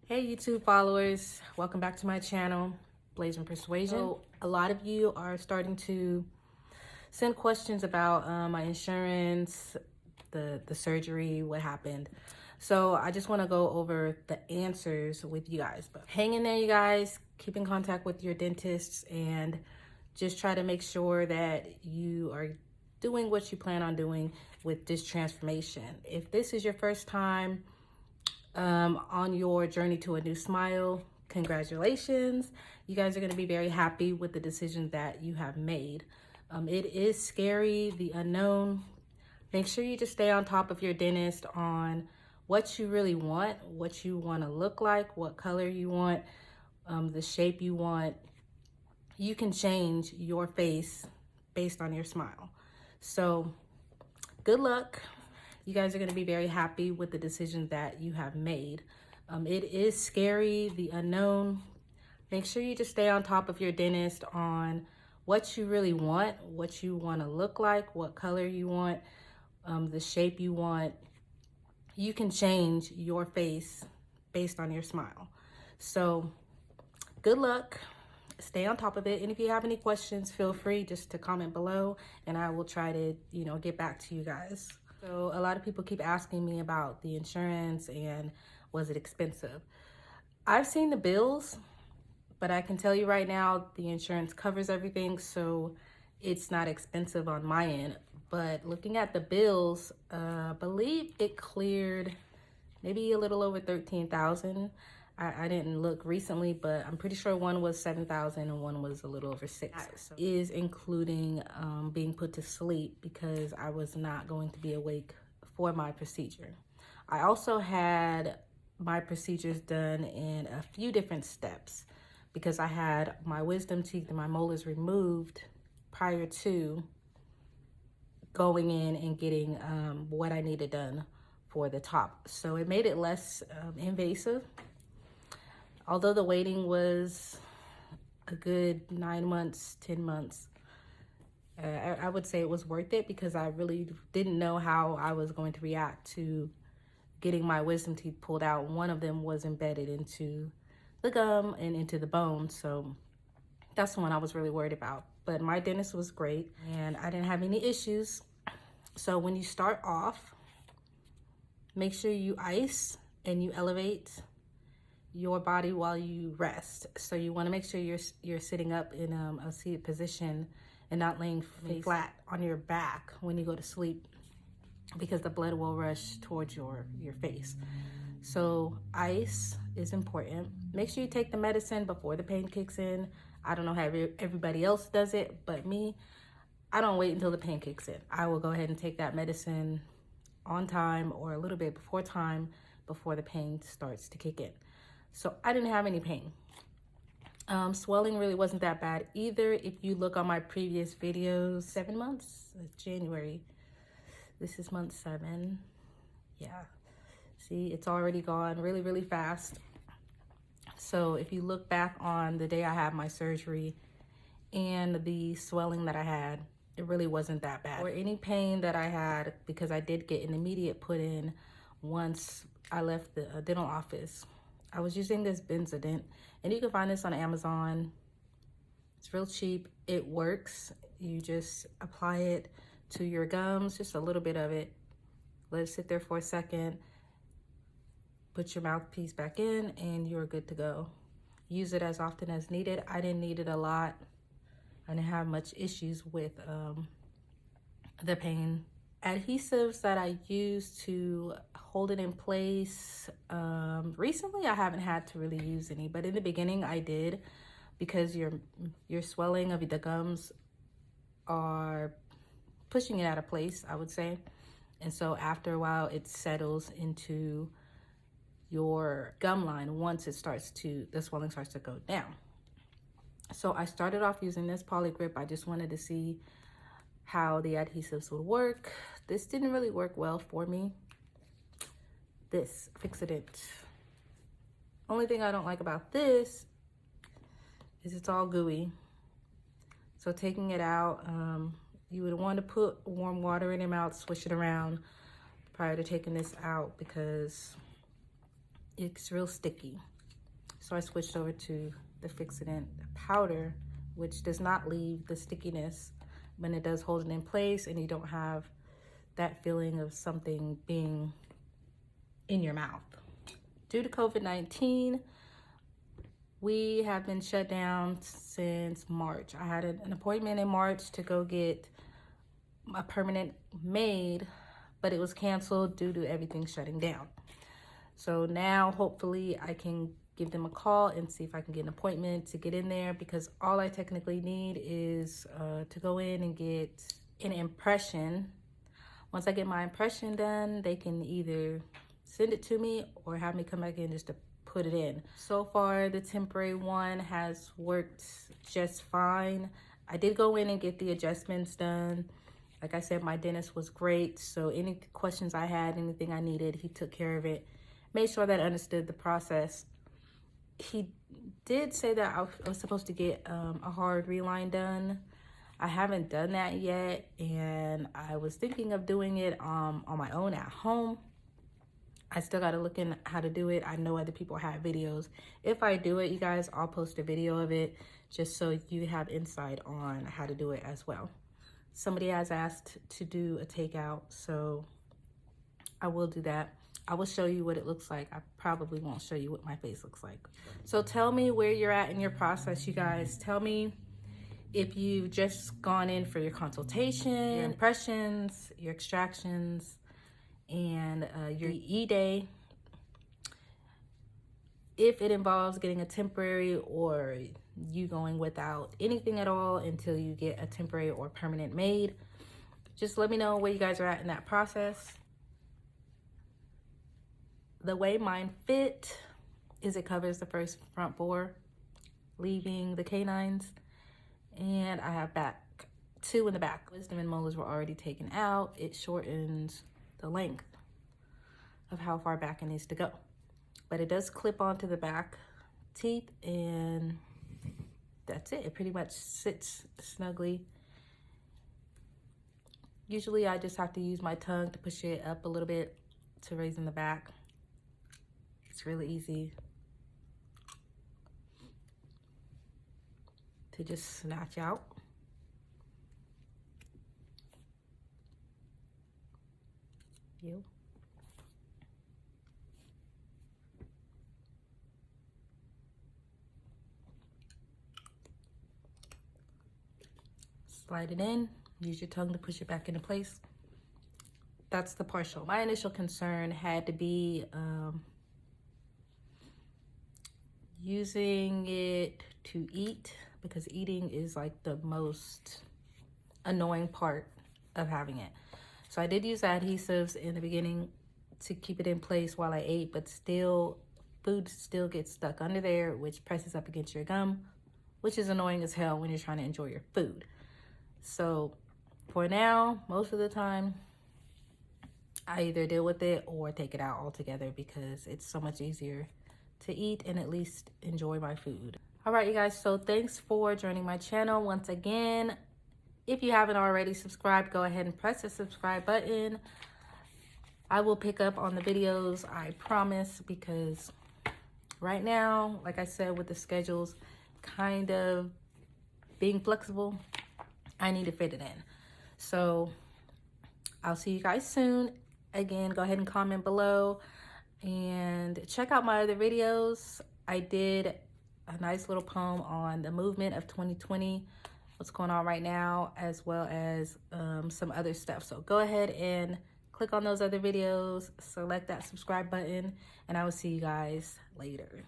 Hey YouTube followers, welcome back to my channel, Blazing Persuasion. So a lot of you are starting to send questions about my insurance, the surgery, what happened. So I just want to go over the answers with you guys. But hang in there, you guys. Keep in contact with your dentists and just try to make sure that you are doing what you plan on doing with this transformation. If this is your first time on your journey to a new smile, congratulations. You guys are going to be very happy with the decision that you have made. It is scary, the unknown. Make sure you just stay on top of your dentist on what you really want, what you want to look like, what color you want, the shape you want. You can change your face based on your smile. So good luck. You guys are going to be very happy with the decision that you have made. It is scary, the unknown. Make sure you just stay on top of your dentist on what you really want, what you want to look like, what color you want, the shape you want. You can change your face based on your smile. So good luck. Stay on top of it. And if you have any questions, feel free just to comment below and I will try to, get back to you guys. So a lot of people keep asking me about the insurance and was it expensive? I've seen the bills, but I can tell you right now, the insurance covers everything. So it's not expensive on my end. But looking at the bills, I believe it cleared maybe a little over 13,000. I didn't look recently, but I'm pretty sure one was 7,000 and one was a little over 6,000. So is including being put to sleep because I was not going to be awake for my procedure. I also had my procedures done in a few different steps because I had my wisdom teeth and my molars removed prior to going in and getting what I needed done for the top. So it made it less invasive. Although the waiting was a good 9 months, 10 months, I would say it was worth it because I really didn't know how I was going to react to getting my wisdom teeth pulled out. One of them was embedded into the gum and into the bone. So that's the one I was really worried about. But my dentist was great and I didn't have any issues. So when you start off, make sure you ice and you elevate your body while you rest. So you want to make sure you're sitting up in a seated position and not laying flat on your back when you go to sleep because the blood will rush towards your face. So ice is important. Make sure you take the medicine before the pain kicks in. I don't know how everybody else does it, but me, I don't wait until the pain kicks in. I will go ahead and take that medicine on time or a little bit before time before the pain starts to kick in. So I didn't have any pain. Swelling really wasn't that bad either. If you look on my previous videos, 7 months, it's January. This is month 7. Yeah, see, it's already gone really, really fast. So if you look back on the day I had my surgery and the swelling that I had, it really wasn't that bad. Or any pain that I had, because I did get an immediate put in once I left the dental office. I was using this Benzodent, and you can find this on Amazon. It's real cheap. It works. You just apply it to your gums, just a little bit of it. Let it sit there for a second. Put your mouthpiece back in, and you're good to go. Use it as often as needed. I didn't need it a lot. I didn't have much issues with the pain. Adhesives that I use to hold it in place. Recently, I haven't had to really use any, but in the beginning, I did because your swelling of the gums are pushing it out of place, I would say. And so after a while, it settles into your gum line once the swelling starts to go down. So I started off using this Poligrip. I just wanted to see how the adhesives would work. This didn't really work well for me. This Fixodent. Only thing I don't like about this is it's all gooey. So taking it out, you would want to put warm water in your mouth, swish it around prior to taking this out because it's real sticky. So I switched over to the Fixodent powder, which does not leave the stickiness, but it does hold it in place, and you don't have that feeling of something being in your mouth. Due to COVID-19, we have been shut down since March. I had an appointment in March to go get a permanent made, but it was canceled due to everything shutting down. So now hopefully I can give them a call and see if I can get an appointment to get in there, because all I technically need is to go in and get an impression. Once I get my impression done, they can either send it to me or have me come back in just to put it in. So far, the temporary one has worked just fine. I did go in and get the adjustments done. Like I said, my dentist was great. So any questions I had, anything I needed, he took care of it. Made sure that I understood the process. He did say that I was supposed to get a hard reline done. I haven't done that yet, and I was thinking of doing it on my own at home. I still got to look in how to do it. I know other people have videos. If I do it, you guys, I'll post a video of it just so you have insight on how to do it as well. Somebody has asked to do a takeout, so I will do that. I will show you what it looks like. I probably won't show you what my face looks like. So tell me where you're at in your process, you guys. Tell me if you've just gone in for your consultation, your impressions, your extractions, and your E-Day. If it involves getting a temporary or you going without anything at all until you get a temporary or permanent made, just let me know where you guys are at in that process. The way mine fit is it covers the first front 4, leaving the canines, and I have back 2 in the back. Wisdom and molars were already taken out. It shortens the length of how far back it needs to go, but it does clip onto the back teeth, and that's it. It pretty much sits snugly. Usually I just have to use my tongue to push it up a little bit to raise in the back. It's really easy to just snatch out. Slide it in, use your tongue to push it back into place. That's the partial. My initial concern had to be using it to eat, because eating is like the most annoying part of having it. So I did use adhesives in the beginning to keep it in place while I ate, but still, food still gets stuck under there, which presses up against your gum, which is annoying as hell when you're trying to enjoy your food. So for now, most of the time, I either deal with it or take it out altogether, because it's so much easier to eat and at least enjoy my food. All right, you guys, so thanks for joining my channel once again. If you haven't already subscribed, go ahead and press the subscribe button. I will pick up on the videos, I promise, because right now, like I said, with the schedules kind of being flexible, I need to fit it in. So I'll see you guys soon. Again, go ahead and comment below and check out my other videos. I did a nice little poem on the movement of 2020, what's going on right now, as well as some other stuff. So go ahead and click on those other videos, select that subscribe button, and I will see you guys later.